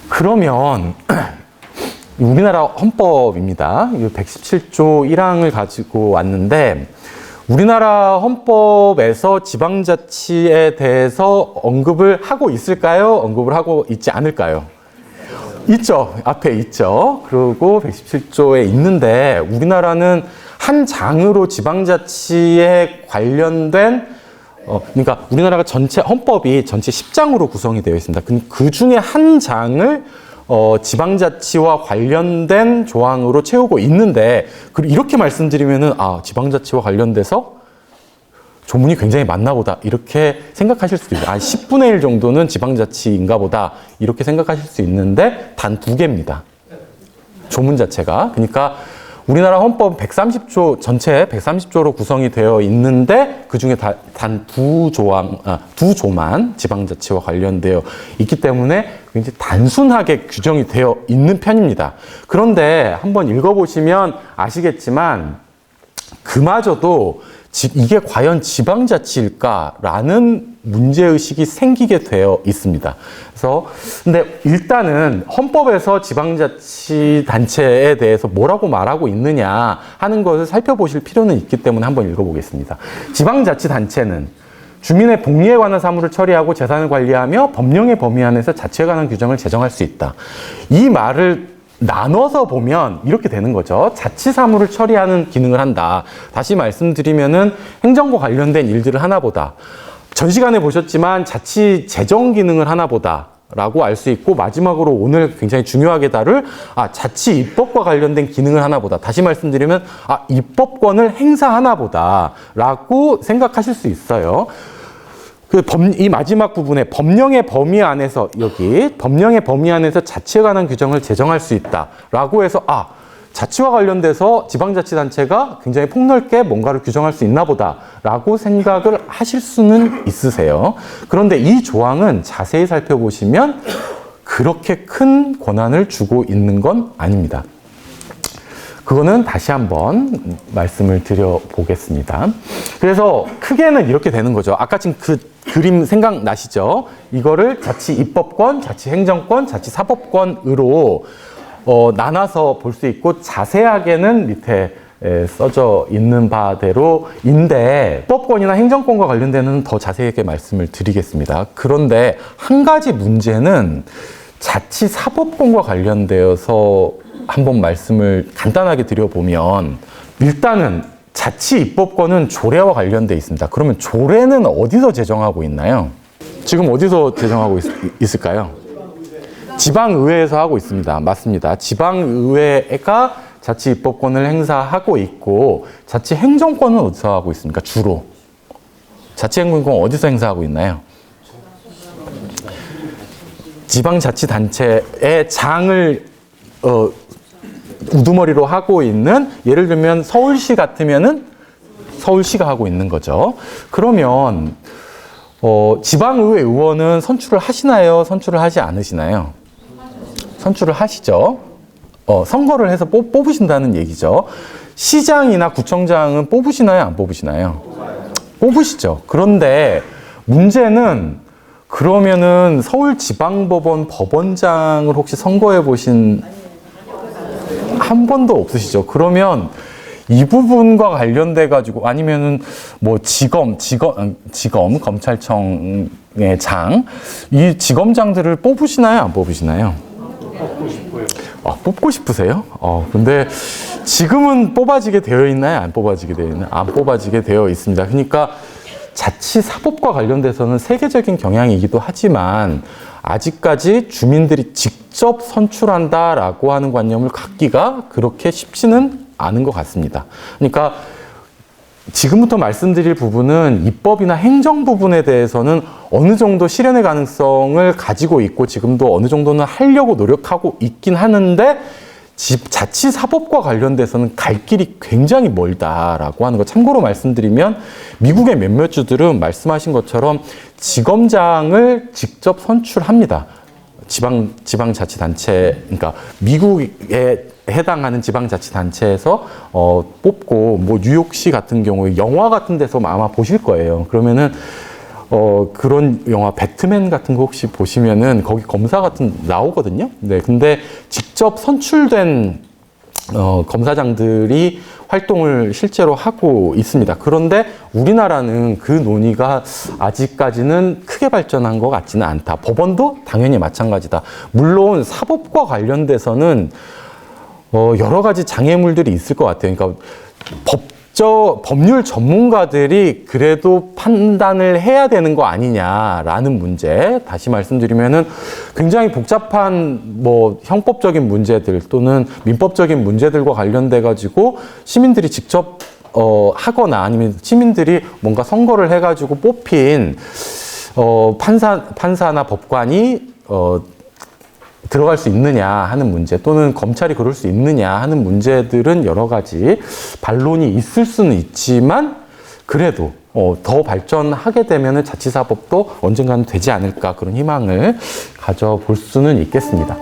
그러면 우리나라 헌법입니다. 117조 1항을 가지고 왔는데 우리나라 헌법에서 지방자치에 대해서 언급을 하고 있을까요? 언급을 하고 있지 않을까요? 있죠. 앞에 있죠. 그리고 117조에 있는데 우리나라는 한 장으로 지방자치에 관련된 그러니까 우리나라가 전체 헌법이 전체 10장으로 구성이 되어 있습니다. 그 중에 한 장을 지방자치와 관련된 조항으로 채우고 있는데 이렇게 말씀드리면은 지방자치와 관련돼서 조문이 굉장히 많나 보다 이렇게 생각하실 수도 있어요. 10분의 1 정도는 지방자치인가 보다 이렇게 생각하실 수 있는데 단 2개입니다. 조문 자체가. 그러니까 우리나라 헌법 130조 전체 130조로 구성이 되어 있는데 그중에 단 두 조만 지방자치와 관련되어 있기 때문에 굉장히 단순하게 규정이 되어 있는 편입니다. 그런데 한번 읽어보시면 아시겠지만 그마저도 이게 과연 지방자치일까라는 문제의식이 생기게 되어 있습니다. 그래서 근데 일단은 헌법에서 지방자치단체에 대해서 뭐라고 말하고 있느냐 하는 것을 살펴보실 필요는 있기 때문에 한번 읽어보겠습니다. 지방자치단체는 주민의 복리에 관한 사무를 처리하고 재산을 관리하며 법령의 범위 안에서 자치에 관한 규정을 제정할 수 있다. 이 말을 나눠서 보면 이렇게 되는 거죠. 자치 사무를 처리하는 기능을 한다. 다시 말씀드리면은 행정과 관련된 일들을 하나보다. 전 시간에 보셨지만 자치 재정 기능을 하나보다 라고 알 수 있고 마지막으로 오늘 굉장히 중요하게 다룰 자치 입법과 관련된 기능을 하나보다. 다시 말씀드리면 입법권을 행사하나보다 라고 생각하실 수 있어요. 이 마지막 부분에 법령의 범위 안에서 법령의 범위 안에서 자치에 관한 규정을 제정할 수 있다라고 해서 자치와 관련돼서 지방자치단체가 굉장히 폭넓게 뭔가를 규정할 수 있나 보다라고 생각을 하실 수는 있으세요. 그런데 이 조항은 자세히 살펴보시면 그렇게 큰 권한을 주고 있는 건 아닙니다. 그거는 다시 한번 말씀을 드려보겠습니다. 그래서 크게는 이렇게 되는 거죠. 아까 지금 그 그림 생각나시죠? 이거를 자치 입법권, 자치 행정권, 자치 사법권으로 나눠서 볼 수 있고 자세하게는 밑에 써져 있는 바대로인데 입법권이나 행정권과 관련되는 더 자세하게 말씀을 드리겠습니다. 그런데 한 가지 문제는 자치 사법권과 관련되어서 한번 말씀을 간단하게 드려보면 일단은 자치 입법권은 조례와 관련돼 있습니다. 그러면 조례는 어디서 제정하고 있나요? 지금 어디서 제정하고 있을까요? 지방의회에서 하고 있습니다. 맞습니다. 지방의회가 자치 입법권을 행사하고 있고 자치 행정권은 어디서 하고 있습니까? 주로. 자치 행정권 어디서 행사하고 있나요? 지방자치단체의 장을 우두머리로 하고 있는 예를 들면 서울시 같으면은 서울시가 하고 있는 거죠. 그러면 지방의회 의원은 선출을 하시나요? 선출을 하지 않으시나요? 선출을 하시죠. 선거를 해서 뽑으신다는 얘기죠. 시장이나 구청장은 뽑으시나요? 안 뽑으시나요? 뽑으시죠. 그런데 문제는 그러면은 서울지방법원 법원장을 혹시 선거해 보신 한 번도 없으시죠? 그러면 이 부분과 관련돼 가지고 아니면은 뭐 지검, 검찰청의 장, 이 지검장들을 뽑으시나요? 안 뽑으시나요? 뽑고 싶어요. 뽑고 싶으세요? 근데 지금은 뽑아지게 되어 있나요? 안 뽑아지게 되어 있나요? 안 뽑아지게 되어 있습니다. 그러니까 자치 사법과 관련돼서는 세계적인 경향이기도 하지만 아직까지 주민들이 직접 선출한다라고 하는 관념을 갖기가 그렇게 쉽지는 않은 것 같습니다. 그러니까 지금부터 말씀드릴 부분은 입법이나 행정 부분에 대해서는 어느 정도 실현의 가능성을 가지고 있고 지금도 어느 정도는 하려고 노력하고 있긴 하는데 자치사법과 관련돼서는 갈 길이 굉장히 멀다라고 하는 거 참고로 말씀드리면 미국의 몇몇 주들은 말씀하신 것처럼 지검장을 직접 선출합니다. 지방자치단체, 그러니까 미국의 해당하는 지방자치단체에서 뽑고 뭐 뉴욕시 같은 경우에 영화 같은 데서 아마 보실 거예요. 그러면은 그런 영화 배트맨 같은 거 혹시 보시면은 거기 검사 같은 나오거든요. 네, 근데 직접 선출된 검사장들이 활동을 실제로 하고 있습니다. 그런데 우리나라는 그 논의가 아직까지는 크게 발전한 것 같지는 않다. 법원도 당연히 마찬가지다. 물론 사법과 관련돼서는 여러 가지 장애물들이 있을 것 같아요. 그러니까 법률 전문가들이 그래도 판단을 해야 되는 거 아니냐라는 문제. 다시 말씀드리면은 굉장히 복잡한 뭐 형법적인 문제들 또는 민법적인 문제들과 관련돼 가지고 시민들이 직접 하거나 아니면 시민들이 뭔가 선거를 해 가지고 뽑힌 판사나 법관이 들어갈 수 있느냐 하는 문제 또는 검찰이 그럴 수 있느냐 하는 문제들은 여러 가지 반론이 있을 수는 있지만 그래도 더 발전하게 되면은 자치사법도 언젠가는 되지 않을까 그런 희망을 가져볼 수는 있겠습니다.